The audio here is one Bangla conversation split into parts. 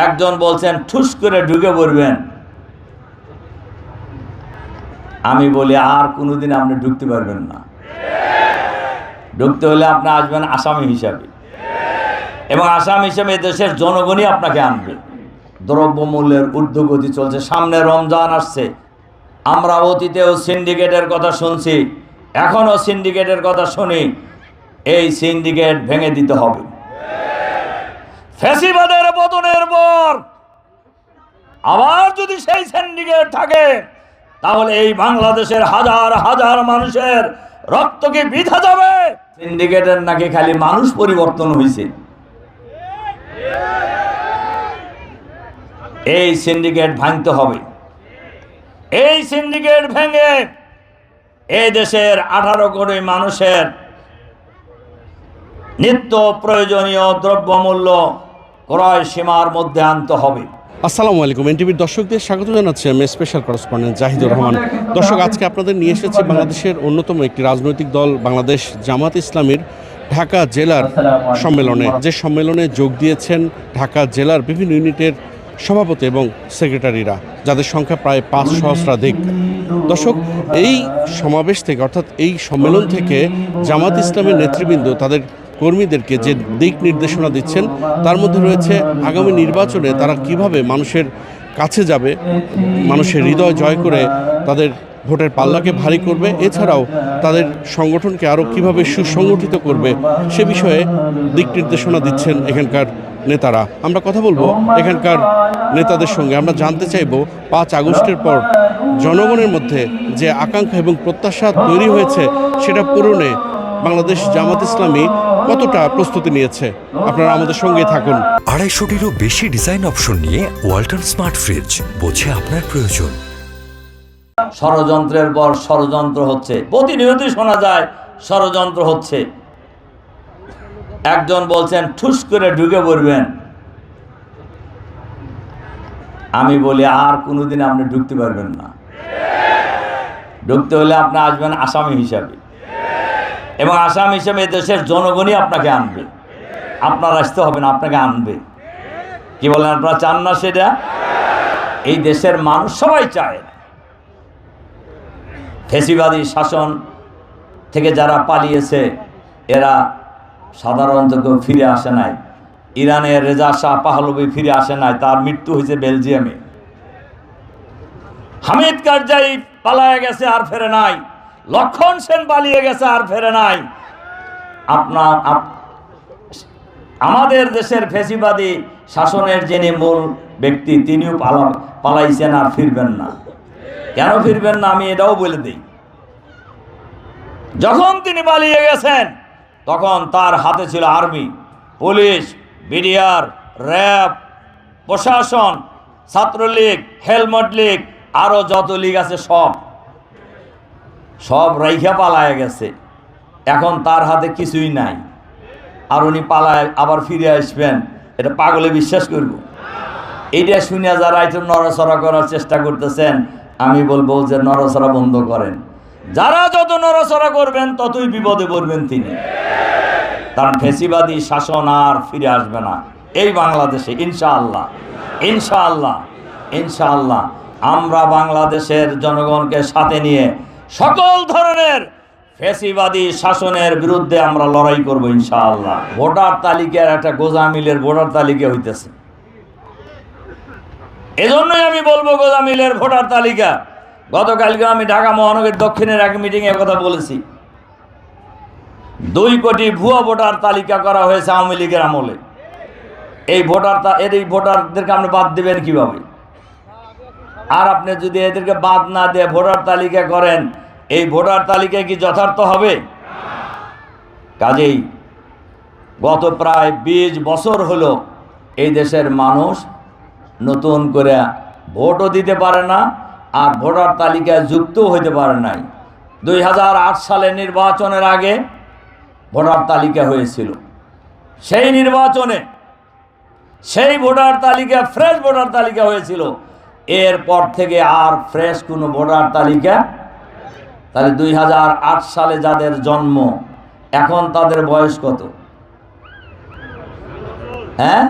একজন বলছেন ঠুস করে ঢুকে পড়বেন। আমি বলি আর কোনোদিন আপনি ঢুকতে পারবেন না। ঢুকতে হলে আপনি আসবেন আসামি হিসাবে, এবং আসামি হিসাবে দেশের জনগণই আপনাকে আনবে। দ্রব্যমূল্যের ঊর্ধ্বগতি চলছে, সামনে রমজান আসছে। আমরা অতীতেও সিন্ডিকেটের কথা শুনছি, এখনও সিন্ডিকেটের কথা শুনি। এই সিন্ডিকেট ভেঙে দিতে হবে। ফ্যাসিবাদের পতনের পর আবার যদি সেই সিন্ডিকেট থাকে, তাহলে এই বাংলাদেশের হাজার হাজার মানুষের রক্ত কি বৃথা যাবে? সিন্ডিকেটের নাকি খালি মানুষ পরিবর্তন হয়েছে। এই সিন্ডিকেট ভাঙতে হবে। এই সিন্ডিকেট ভেঙে এই দেশের 18 কোটি মানুষের নিত্য প্রয়োজনীয় দ্রব্যমূল্য ক্রয় সীমার মধ্যে আনতে হবে। আসসালামু আলাইকুম। এনটিভির দর্শকদের স্বাগত জানাচ্ছি আমি স্পেশাল করেসপন্ডেন্ট জাহিদুর রহমান। দর্শক, আজকে আপনাদের নিয়ে এসেছি বাংলাদেশের অন্যতম একটি রাজনৈতিক দল বাংলাদেশ জামাত ইসলামীর ঢাকা জেলার সম্মেলনে, যে সম্মেলনে যোগ দিয়েছেন ঢাকা জেলার বিভিন্ন ইউনিটের সভাপতি এবং সেক্রেটারিরা, যাদের সংখ্যা প্রায় 5 সহস্রাধিক। দর্শক, এই সমাবেশ থেকে অর্থাৎ এই সম্মেলন থেকে জামাত ইসলামের নেতৃবৃন্দ তাদের কর্মীদেরকে যে দিক নির্দেশনা দিচ্ছেন, তার মধ্যে রয়েছে আগামী নির্বাচনে তারা কিভাবে মানুষের কাছে যাবে, মানুষের হৃদয় জয় করে তাদের ভোটের পাল্লাকে ভারী করবে, এছাড়াও তাদের সংগঠনকে আরও কিভাবে সুসংগঠিত করবে সে বিষয়ে দিক নির্দেশনা দিচ্ছেন এখানকার নেতারা। আমরা কথা বলবো এখানকার নেতাদের সঙ্গে। আমরা জানতে চাইব 5 আগস্টের পর জনগণের মধ্যে যে আকাঙ্ক্ষা এবং প্রত্যাশা তৈরি হয়েছে সেটা পূরণে বাংলাদেশ জামাত ইসলামী কতটা প্রস্তুতি নিয়েছে। আপনারা আমাদের সঙ্গে থাকুন। 250-টিরও বেশি ডিজাইন অপশন নিয়ে ওয়ালটন স্মার্ট ফ্রিজ, বোঝে আপনার প্রয়োজন। ষড়যন্ত্রের পর ষড়যন্ত্র হচ্ছে, প্রতিনিয়তই শোনা যায় ষড়যন্ত্র হচ্ছে। একজন বলছেন ঠুস করে ঢুকে পড়বেন। আমি বলি আর কোনোদিন আপনি ঢুকতে পারবেন না। ঢুকতে হলে আপনি আসবেন আসামি হিসাবে, এবং আসামি হিসাবে দেশের জনগণই আপনাকে আনবে। আপনার আসতে হবে না, আপনাকে আনবে। কি বলেন, আপনারা চান না সেটা? এই দেশের মানুষ সবাই চায়। ফ্যাসিবাদী শাসন থেকে যারা পালিয়েছে এরা সাধারণত কেউ ফিরে আসে নাই। ইরানের রেজা শাহ পাহলভি ফিরে আসে নাই, তার মৃত্যু হয়েছে বেলজিয়ামে। হামিদ কারজাই পালায়ে গেছে, আর ফেরে নাই। লক্ষণ সেন পালিয়ে গেছে, আর ফেরে নাই। আমাদের দেশের ফ্যাসিবাদী শাসনের যিনি মূল ব্যক্তি, তিনিও পালাইছেন, আর ফিরবেন না। কেন ফিরবেন না আমি এটাও বলে দিই। যখন তিনি পালিয়ে গেছেন তখন তার হাতে ছিল আর্মি, পুলিশ, বিডিআর, র্যাব, প্রশাসন, ছাত্রলীগ, হেলমেট লীগ, আরও যত লীগ আছে সব রাইখা পালায় গেছে। এখন তার হাতে কিছুই নাই, আর উনি পালায় আবার ফিরে আসবেন, এটা পাগলে বিশ্বাস করব? এইটা শুনে যারা একটু নড়াচড়া করার চেষ্টা করতেছেন, আমি বলবো যে নড়াচড়া বন্ধ করেন। যারা যত নড়াচড়া করবেন ততই বিপদে পড়বেন তিনি। কারণ ফ্যাসিবাদী শাসন আর ফিরে আসবে না এই বাংলাদেশে, ইনশাআল্লাহ। ইনশাআল্লাহ, ইনশাআল্লাহ। আমরা বাংলাদেশের জনগণকে সাথে নিয়ে সকল ধরনের ফ্যাসিবাদী শাসনের বিরুদ্ধে আমরা লড়াই করব ইনশাআল্লাহ। ভোটার তালিকার একটা গোজামিলের ভোটার তালিকা হইতেছে, এজন্যই আমি বলবো গোজামিলের ভোটার তালিকা। গতকালকে আমি ঢাকা মহানগর দক্ষিণের এক মিটিংয়ে কথা বলেছি। 2 কোটি ভুয়া ভোটার তালিকা করা হয়েছে আওয়ামী লীগের আমলে। এই ভোটারদেরকে আপনি বাদ দেবেন কিভাবে? আর আপনি যদি এদেরকে বাদ না দিয়ে ভোটার তালিকা করেন, এই ভোটার তালিকা কি যথার্থ হবে? কাজেই গত প্রায় 20 বছর হলো এই দেশের মানুষ নতুন করে ভোটও দিতে পারে না, আর ভোটার তালিকায় যুক্তও হইতে পারে নাই। 2008 সালে নির্বাচনের আগে ভোটার তালিকা হয়েছিল। সেই নির্বাচনে সেই ভোটার তালিকা ফ্রেশ ভোটার তালিকা হয়েছিল। এরপর থেকে আর ফ্রেশ কোনো ভোটার তালিকা। তাহলে 2008 সালে যাদের জন্ম, এখন তাদের বয়স কত? হ্যাঁ,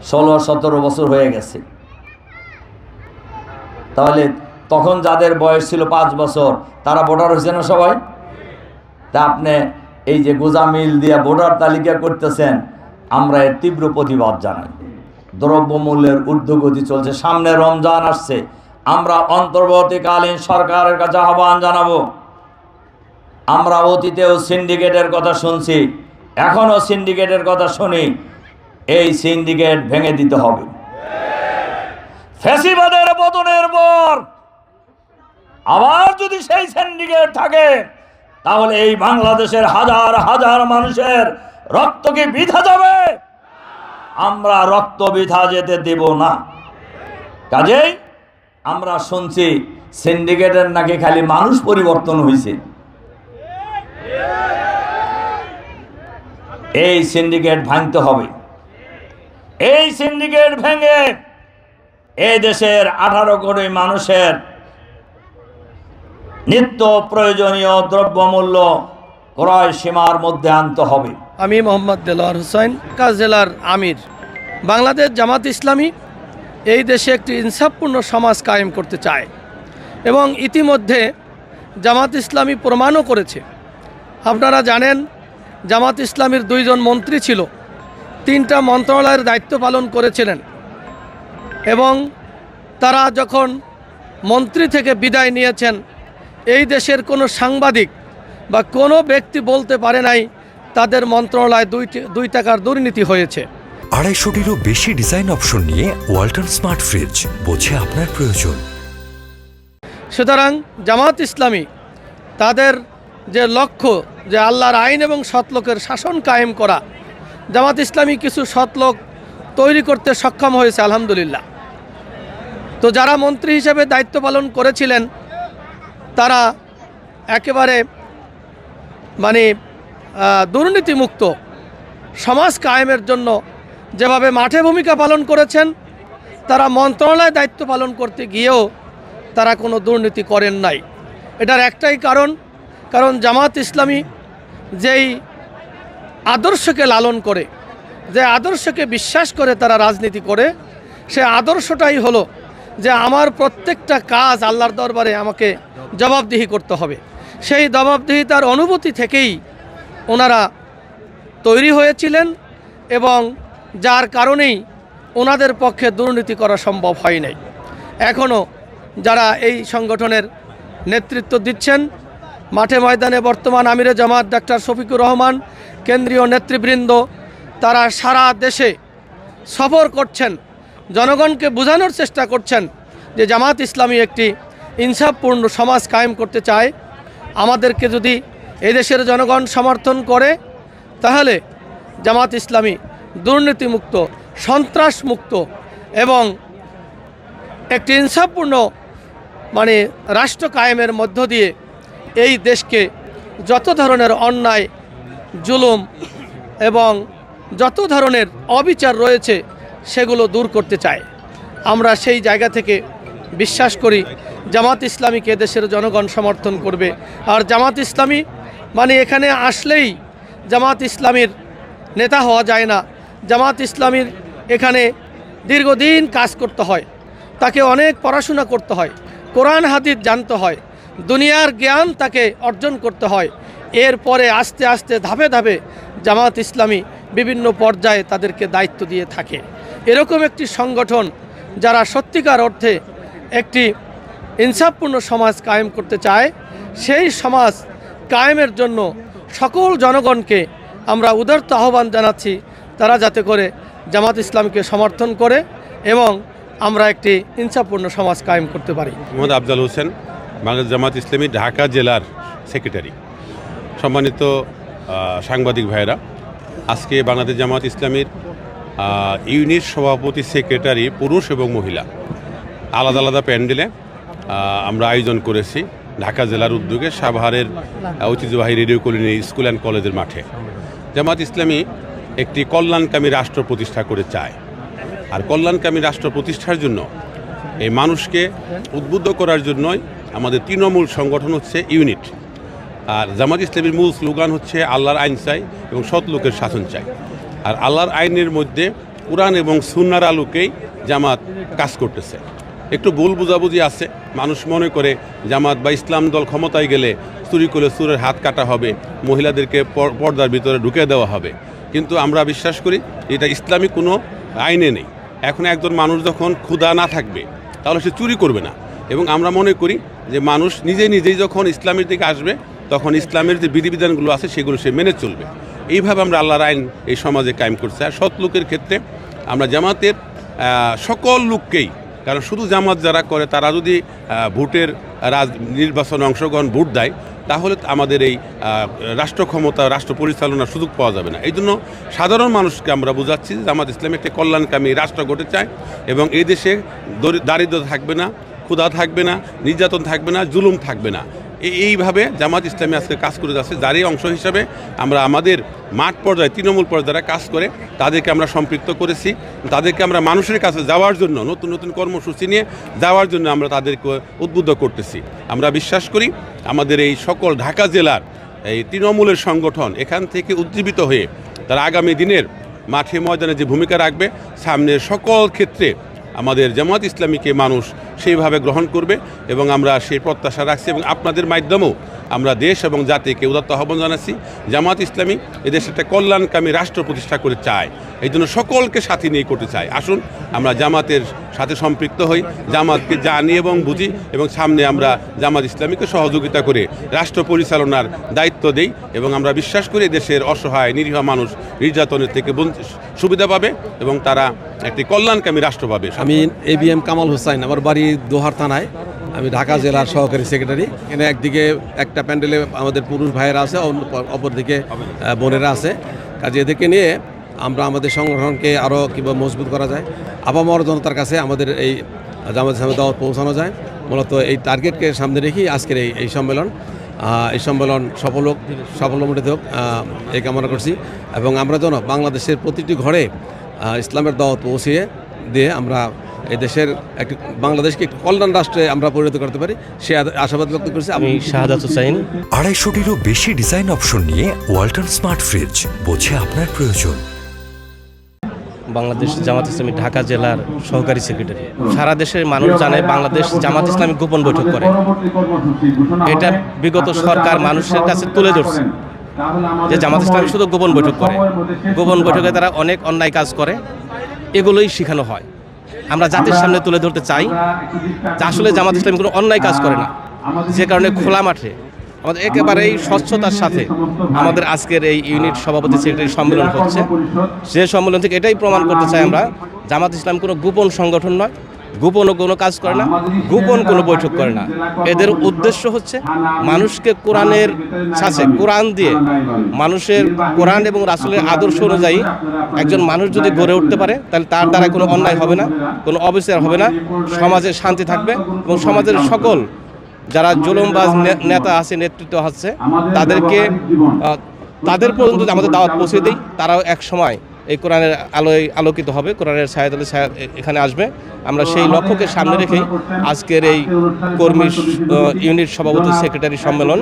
16-17 বছর হয়ে গেছে। তাহলে তখন যাদের বয়স ছিল 5 বছর তারা ভোটার হয়েছে না সবাই? তা আপনি এই যে গোজামিল দিয়ে ভোটার তালিকা করতেছেন, আমরা এর তীব্র প্রতিবাদ জানাই। দ্রব্যমূল্যের ঊর্ধ্বগতি চলছে, সামনে রমজান আসছে, আমরা অন্তর্বর্তীকালীন সরকারের কাছে আহ্বান জানাবো। আমরা অতীতেও সিন্ডিকেটের কথা শুনছি, এখনও সিন্ডিকেটের কথা শুনি। এই সিন্ডিকেট ভেঙে দিতে হবে। ফ্যাসিবাদের পতনের পর আবার যদি সেই সিন্ডিকেট থাকে, তাহলে এই বাংলাদেশের হাজার হাজার মানুষের রক্ত কি বৃথা যাবে? আমরা রক্ত বৃথা যেতে দেব না। কাজেই আমরা শুনছি সিন্ডিকেটের নাকি খালি মানুষ পরিবর্তন হয়েছে। এই সিন্ডিকেট ভাঙতে হবে। এই সিন্ডিকেট ভেঙে এই দেশের 18 কোটি মানুষের নিত্য প্রয়োজনীয় দ্রব্যমূল্য ক্রয় সীমার মধ্যে আনতে হবে। আমি মোহাম্মদ দেলোয়ার হোসেন, ঢাকা জেলার আমির। বাংলাদেশ জামাত ইসলামী এই দেশে একটি ইনসাফপূর্ণ সমাজ কায়েম করতে চায় এবং ইতিমধ্যে জামাত ইসলামী প্রমাণও করেছে। আপনারা জানেন, জামাত ইসলামীর 2 জন মন্ত্রী ছিল, 3টা মন্ত্রণালয়ের দায়িত্ব পালন করেছিলেন এবং তারা যখন মন্ত্রী থেকে বিদায় নিয়েছেন, এই দেশের কোনো সাংবাদিক বা কোনো ব্যক্তি বলতে পারে নাই তাদের মন্ত্রণালয়ে 2 টাকার দুর্নীতি হয়েছে। 250-টিরও বেশি ডিজাইন অপশন নিয়ে ওয়ালটন স্মার্ট ফ্রিজ, বোঝে আপনার প্রয়োজন। সুতরাং জামাত ইসলামী তাদের যে লক্ষ্য, যে আল্লাহর আইন এবং সৎলোকের শাসন কায়েম করা, জামাত ইসলামী কিছু সৎলোক তৈরি করতে সক্ষম হয়েছে আলহামদুলিল্লাহ। তো যারা মন্ত্রী হিসেবে দায়িত্ব পালন করেছিলেন, তারা একেবারে দুর্নীতিমুক্ত সমাজ কায়েমের জন্য যেভাবে মাঠে ভূমিকা পালন করেছেন, তারা মন্ত্রণালয়ে দায়িত্ব পালন করতে গিয়েও তারা কোনো দুর্নীতি করেন নাই। এটার একটাই কারণ জামাত ইসলামী যেই আদর্শকে লালন করে, যে আদর্শকে বিশ্বাস করে তারা রাজনীতি করে, সে আদর্শটাই হলো যে আমার প্রত্যেকটা কাজ আল্লাহর দরবারে আমাকে জবাবদিহি করতে হবে। সেই জবাবদিহিতার অনুভূতি থেকেই ওনারা তৈরি হয়েছিলেন এবং যার কারণেই ওনাদের পক্ষে দুর্নীতি করা সম্ভব হয় নাই। এখনও যারা এই সংগঠনের নেতৃত্ব দিচ্ছেন, মাঠে ময়দানে বর্তমান আমিরে জামাত ডাক্তার শফিকুর রহমান, কেন্দ্রীয় নেতৃবৃন্দ, তারা সারা দেশে সফর করছেন, জনগণকে বোঝানোর চেষ্টা করছেন যে জামাত ইসলামী একটি ইনসাফপূর্ণ সমাজ কায়েম করতে চায়। আমাদেরকে যদি এদেশের জনগণ সমর্থন করে, তাহলে জামাত ইসলামী দুর্নীতিমুক্ত, সন্ত্রাসমুক্ত এবং একটি ইনসাফপূর্ণ রাষ্ট্র কায়েমের মধ্য দিয়ে এই দেশকে যত ধরনের অন্যায়, জুলুম এবং যত ধরনের অবিচার রয়েছে সেগুলো দূর করতে চায়। আমরা সেই জায়গা থেকে বিশ্বাস করি জামাত ইসলামীকে দেশের জনগণ সমর্থন করবে। আর জামাত ইসলামী এখানে আসলেই জামাত ইসলামীর নেতা হওয়া যায় না। জামাত ইসলামীর এখানে দীর্ঘদিন কাজ করতে হয়, তাকে অনেক পড়াশোনা করতে হয়, কোরআন হাদিস জানতে হয়, দুনিয়ার জ্ঞান তাকে অর্জন করতে হয়। এরপরে আস্তে আস্তে ধাপে ধাপে জামাত ইসলামী বিভিন্ন পর্যায়ে তাদেরকে দায়িত্ব দিয়ে থাকে। এরকম একটি সংগঠন যারা সত্যিকার অর্থে একটি ইনসাফপূর্ণ সমাজ কায়েম করতে চায়, সেই সমাজ কায়েমের জন্য সকল জনগণকে আমরা উদারত আহ্বান জানাচ্ছি, তারা যাতে করে জামাত ইসলামকে সমর্থন করে এবং আমরা একটি ইনসাফপূর্ণ সমাজ কায়েম করতে পারি। মোহাম্মদ আফজাল হোসেন, বাংলাদেশ জামাত ইসলামী ঢাকা জেলার সেক্রেটারি। সম্মানিত সাংবাদিক ভাইয়েরা, আজকে বাংলাদেশ জামাত ইসলামীর ইউনিট সভাপতি, সেক্রেটারি, পুরুষ এবং মহিলা আলাদা আলাদা প্যান্ডেলে আমরা আয়োজন করেছি ঢাকা জেলার উদ্যোগে সাভারের ঐতিহ্যবাহী রেডিও কলোনি স্কুল অ্যান্ড কলেজের মাঠে। জামাত ইসলামী একটি কল্যাণকামী রাষ্ট্র প্রতিষ্ঠা করে চায়, আর কল্যাণকামী রাষ্ট্র প্রতিষ্ঠার জন্য এই মানুষকে উদ্বুদ্ধ করার জন্যই আমাদের তৃণমূল সংগঠন হচ্ছে ইউনিট। আর জামাত ইসলামীর মূল স্লোগান হচ্ছে আল্লাহর আইন চাই এবং সৎ লোকের শাসন চাই। আর আল্লাহর আইনের মধ্যে কোরআন এবং সুন্নাহর আলোকেই জামাত কাজ করতেছে। একটু ভুল বুঝাবুঝি আছে, মানুষ মনে করে জামাত বা ইসলাম দল ক্ষমতায় গেলে চুরি করে চোরের হাত কাটা হবে, মহিলাদেরকে পর্দার ভিতরে ঢুকে দেওয়া হবে, কিন্তু আমরা বিশ্বাস করি এটা ইসলামী কোনো আইনে নেই। এখন একজন মানুষ যখন ক্ষুধা না থাকবে তাহলে সে চুরি করবে না, এবং আমরা মনে করি যে মানুষ নিজেই যখন ইসলামের দিকে আসবে তখন ইসলামের যে বিধিবিধানগুলো আছে সেগুলো সে মেনে চলবে। এইভাবে আমরা আল্লাহর আইন এই সমাজে কায়েম করছি। আর সৎ লোকের ক্ষেত্রে আমরা জামাতের সকল লোককেই, কারণ শুধু জামাত যারা করে তারা যদি ভোটের নির্বাচনে অংশগ্রহণ ভোট দেয় তাহলে আমাদের এই রাষ্ট্র ক্ষমতা, রাষ্ট্র পরিচালনার সুযোগ পাওয়া যাবে না। এই জন্য সাধারণ মানুষকে আমরা বোঝাচ্ছি যে জামাত ইসলামী একটি কল্যাণকামী রাষ্ট্র গড়তে চায়, এবং এই দেশে দারিদ্র থাকবে না, ক্ষুধা থাকবে না, নির্যাতন থাকবে না, জুলুম থাকবে না। এইভাবে জামাত ইসলামী আজকে কাজ করে যাচ্ছে, যারই অংশ হিসাবে আমরা আমাদের মাঠ পর্যায়ে, তৃণমূল পর্যায়ে যারা কাজ করে তাদেরকে আমরা সম্পৃক্ত করেছি। তাদেরকে আমরা মানুষের কাছে যাওয়ার জন্য, নতুন নতুন কর্মসূচি নিয়ে যাওয়ার জন্য আমরা তাদেরকে উদ্বুদ্ধ করতেছি। আমরা বিশ্বাস করি আমাদের এই সকল ঢাকা জেলার এই তৃণমূলের সংগঠন এখান থেকে উজ্জীবিত হয়ে তারা আগামী দিনের মাঠে ময়দানে যে ভূমিকা রাখবে, সামনের সকল ক্ষেত্রে আমাদের জামাত ইসলামীকে মানুষ সেইভাবে গ্রহণ করবে, এবং আমরা সেই প্রত্যাশা রাখছি। এবং আপনাদের মাধ্যমেও আমরা দেশ এবং জাতিকে উদাত্ত আহ্বান জানাচ্ছি, জামাত ইসলামী এদেশে একটা কল্যাণকামী রাষ্ট্র প্রতিষ্ঠা করে চায়, এই জন্য সকলকে সাথে নিয়ে করতে চায়। আসুন আমরা জামাতের সাথে সম্পৃক্ত হই, জামাতকে জানি এবং বুঝি, এবং সামনে আমরা জামাত ইসলামীকে সহযোগিতা করে রাষ্ট্র পরিচালনার দায়িত্ব দেই, এবং আমরা বিশ্বাস করি দেশের অসহায় নিরীহ মানুষ নির্যাতনের থেকে সুবিধা পাবে এবং তারা একটি কল্যাণকামী রাষ্ট্র পাবে। আমি ABM কামাল হোসাইন, আমার বাড়ি দোহার থানায়, আমি ঢাকা জেলার সহকারী সেক্রেটারি। এখানে একদিকে একটা প্যান্ডেলে আমাদের পুরুষ ভাইয়েরা আছে, অপরদিকে বোনেরা আছে। কাজে এদেরকে নিয়ে আমরা আমাদের সংগঠনকে আরও কীভাবে মজবুত করা যায়, আপামর জনতার কাছে আমাদের এই জামাত ইসলামের দাওয়াত পৌঁছানো যায়, মূলত এই টার্গেটকে সামনে রেখেই আজকের এই সম্মেলন। এই সম্মেলন সাফল্যমণ্ডিত হোক এই কামনা করছি, এবং আমরা যেন বাংলাদেশের প্রতিটি ঘরে ইসলামের দাওয়াত পৌঁছিয়ে দিয়ে আমরা এই দেশের একটি বাংলাদেশকে একটি কল্যাণ রাষ্ট্রে আমরা পরিণত করতে পারি, সে আশাবাদ ব্যক্ত করছি। আমি শাহাদাত হুসাইন। 250-টিরও বেশি ডিজাইন অপশন নিয়ে ওয়ালটন স্মার্ট ফ্রিজ, বোঝে আপনার প্রয়োজন। বাংলাদেশ জামাত ইসলামী ঢাকা জেলার সহকারী সেক্রেটারি। সারা দেশের মানুষ জানে বাংলাদেশ জামাত ইসলামী গোপন বৈঠক করে, এটা বিগত সরকার মানুষের কাছে তুলে ধরছে যে জামাত ইসলামী শুধু গোপন বৈঠক করে, গোপন বৈঠকে তারা অনেক অন্যায় কাজ করে, এগুলোই শেখানো হয়। আমরা জাতির সামনে তুলে ধরতে চাই যে আসলে জামাত ইসলামী কোনো অন্যায় কাজ করে না, যে কারণে খোলা মাঠে আমাদের একেবারেই স্বচ্ছতার সাথে আমাদের আজকের এই ইউনিট সভাপতি সেক্রেটারি সম্মেলন হচ্ছে। সে সম্মেলন থেকে এটাই প্রমাণ করতে চাই আমরা, জামাত ইসলাম কোনো গোপন সংগঠন নয়, গোপনও কোনো কাজ করে না, গোপন কোনো বৈঠক করে না। এদের উদ্দেশ্য হচ্ছে মানুষকে কোরআনের সাথে, কোরআন দিয়ে মানুষের কোরআন এবং রাসূলের আদর্শ অনুযায়ী একজন মানুষ যদি গড়ে উঠতে পারে তাহলে তার দ্বারা কোনো অন্যায় হবে না, কোনো অবিচার হবে না, সমাজে শান্তি থাকবে, এবং সমাজের সকল যারা জুলুমবাজ নেতা আছে, নেতৃত্ব আছে, তাদের পর্যন্ত আমাদের দাওয়াত পৌঁছে দিই, তারাও এক সময় এই কোরআনের আলোয় আলোকিত হবে, কোরআনের ছায়াতলে এখানে আসবে। আমরা সেই লক্ষ্যকে সামনে রেখেই আজকের এই কর্মী ইউনিট সভাপতি সেক্রেটারি সম্মেলন।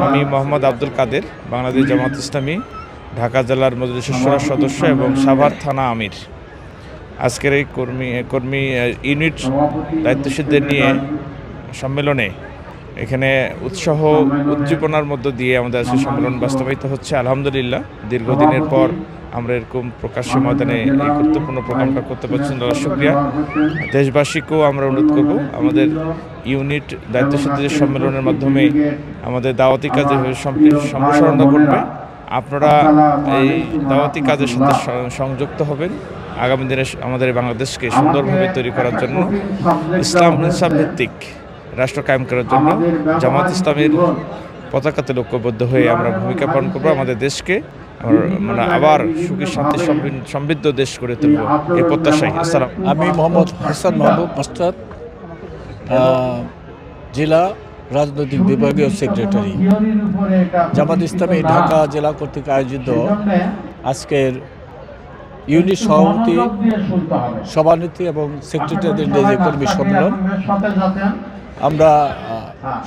আমি মোহাম্মদ আব্দুল কাদের, বাংলাদেশ জামাত ইসলামী ঢাকা জেলার মজলিসুর শুরার সদস্য এবং সাভার থানা আমির। আজকের এই কর্মী ইউনিট দায়িত্বশীলদের নিয়ে সম্মেলনে এখানে উৎসাহ উদ্দীপনার মধ্য দিয়ে আমাদের আজকে সম্মেলন বাস্তবায়িত হচ্ছে। আলহামদুলিল্লাহ, দীর্ঘদিনের পর আমরা এরকম প্রকাশ্য ময়দানে এই গুরুত্বপূর্ণ প্রোগ্রামটা করতে পারছি, শুকরিয়া। দেশবাসীকেও আমরা অনুরোধ করব আমাদের ইউনিট দায়িত্বশীলদের সম্মেলনের মাধ্যমে আমাদের দাওয়াতি কাজে সম্প্রসারণ করবে। আপনারা এই দাওয়াতি কাজের সাথে সংযুক্ত হবেন আগামী দিনে আমাদের বাংলাদেশকে সুন্দরভাবে তৈরি করার জন্য, ইসলাম ইনসাফ ভিত্তিক রাষ্ট্র কায়েম করার জন্য জামাত ইসলামের পতাকাতে লক্ষ্যবদ্ধ হয়ে আমরা ভূমিকা পালন করবো। আমাদের দেশকে আমরা আবার সুখী শান্তি সমৃদ্ধ দেশ করে তুলব, এই প্রত্যাশাই। আসসালাম। আমি মোহাম্মদ হাসান মাহবুব মাস্টার, জেলা রাজনৈতিক বিভাগীয় সেক্রেটারি, জামাত ইসলামী ঢাকা জেলা কর্তৃক আয়োজিত আজকের ইউনিট সভাপতি, সভানেত্রী এবং সেক্রেটারিদের নিয়ে কর্মী সম্মেলন আমরা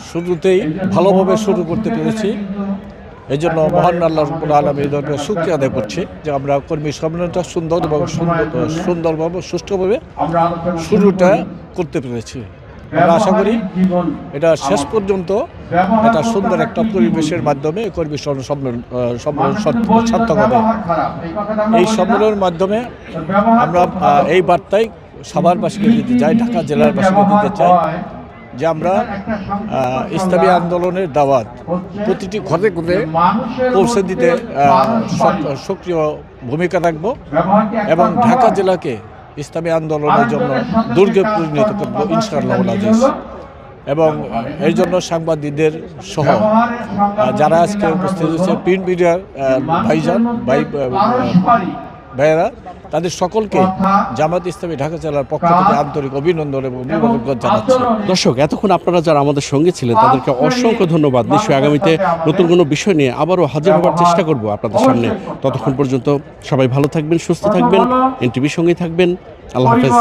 শুরুতেই ভালোভাবে শুরু করতে পেরেছি। এই জন্য মহান আল্লাহ রাব্বুল আলামিনের দরবারে শুকরিয়া আদায় করছি যে আমরা কর্মী সম্মেলনটা সুন্দর এবং সুন্দরভাবে সুষ্ঠুভাবে শুরুটা করতে পেরেছি। আমরা আশা করি এটা শেষ পর্যন্ত একটা সুন্দর একটা পরিবেশের মাধ্যমে কর্মী সম্মেলন সার্থক হবে। এই সম্মেলনের মাধ্যমে আমরা এই বার্তাই সাভারবাসীকে দিতে চাই, ঢাকা জেলার বাসীকে দিতে চাই যে আমরা ইসলামী আন্দোলনের দাওয়াত প্রতিটি ঘরে ঘরে পৌঁছে দিতে সক্রিয় ভূমিকা রাখব এবং ঢাকা জেলাকে ইসলামী আন্দোলনের জন্য দুর্গে পরিণত করবো ইনশাআল্লাহ আজিজ। এবং এই জন্য সাংবাদিকদের সহ যারা আজকে উপস্থিত হয়েছে, প্রিন্ট মিডিয়ার ভাইয়েরা, তাদের সকলকে জামাত ইসলামী ঢাকা জেলার পক্ষ থেকে আন্তরিক অভিনন্দন এবং মোবারকবাদ জানাচ্ছি। দর্শক, এতক্ষণ আপনারা যারা আমাদের সঙ্গে ছিলেন তাদেরকে অসংখ্য ধন্যবাদ। নিশ্চয়ই আগামীতে নতুন কোনো বিষয় নিয়ে আবারও হাজির হওয়ার চেষ্টা করব আপনাদের সামনে। ততক্ষণ পর্যন্ত সবাই ভালো থাকবেন, সুস্থ থাকবেন, এনটিভির সঙ্গেই থাকবেন। আল্লাহ হাফেজ।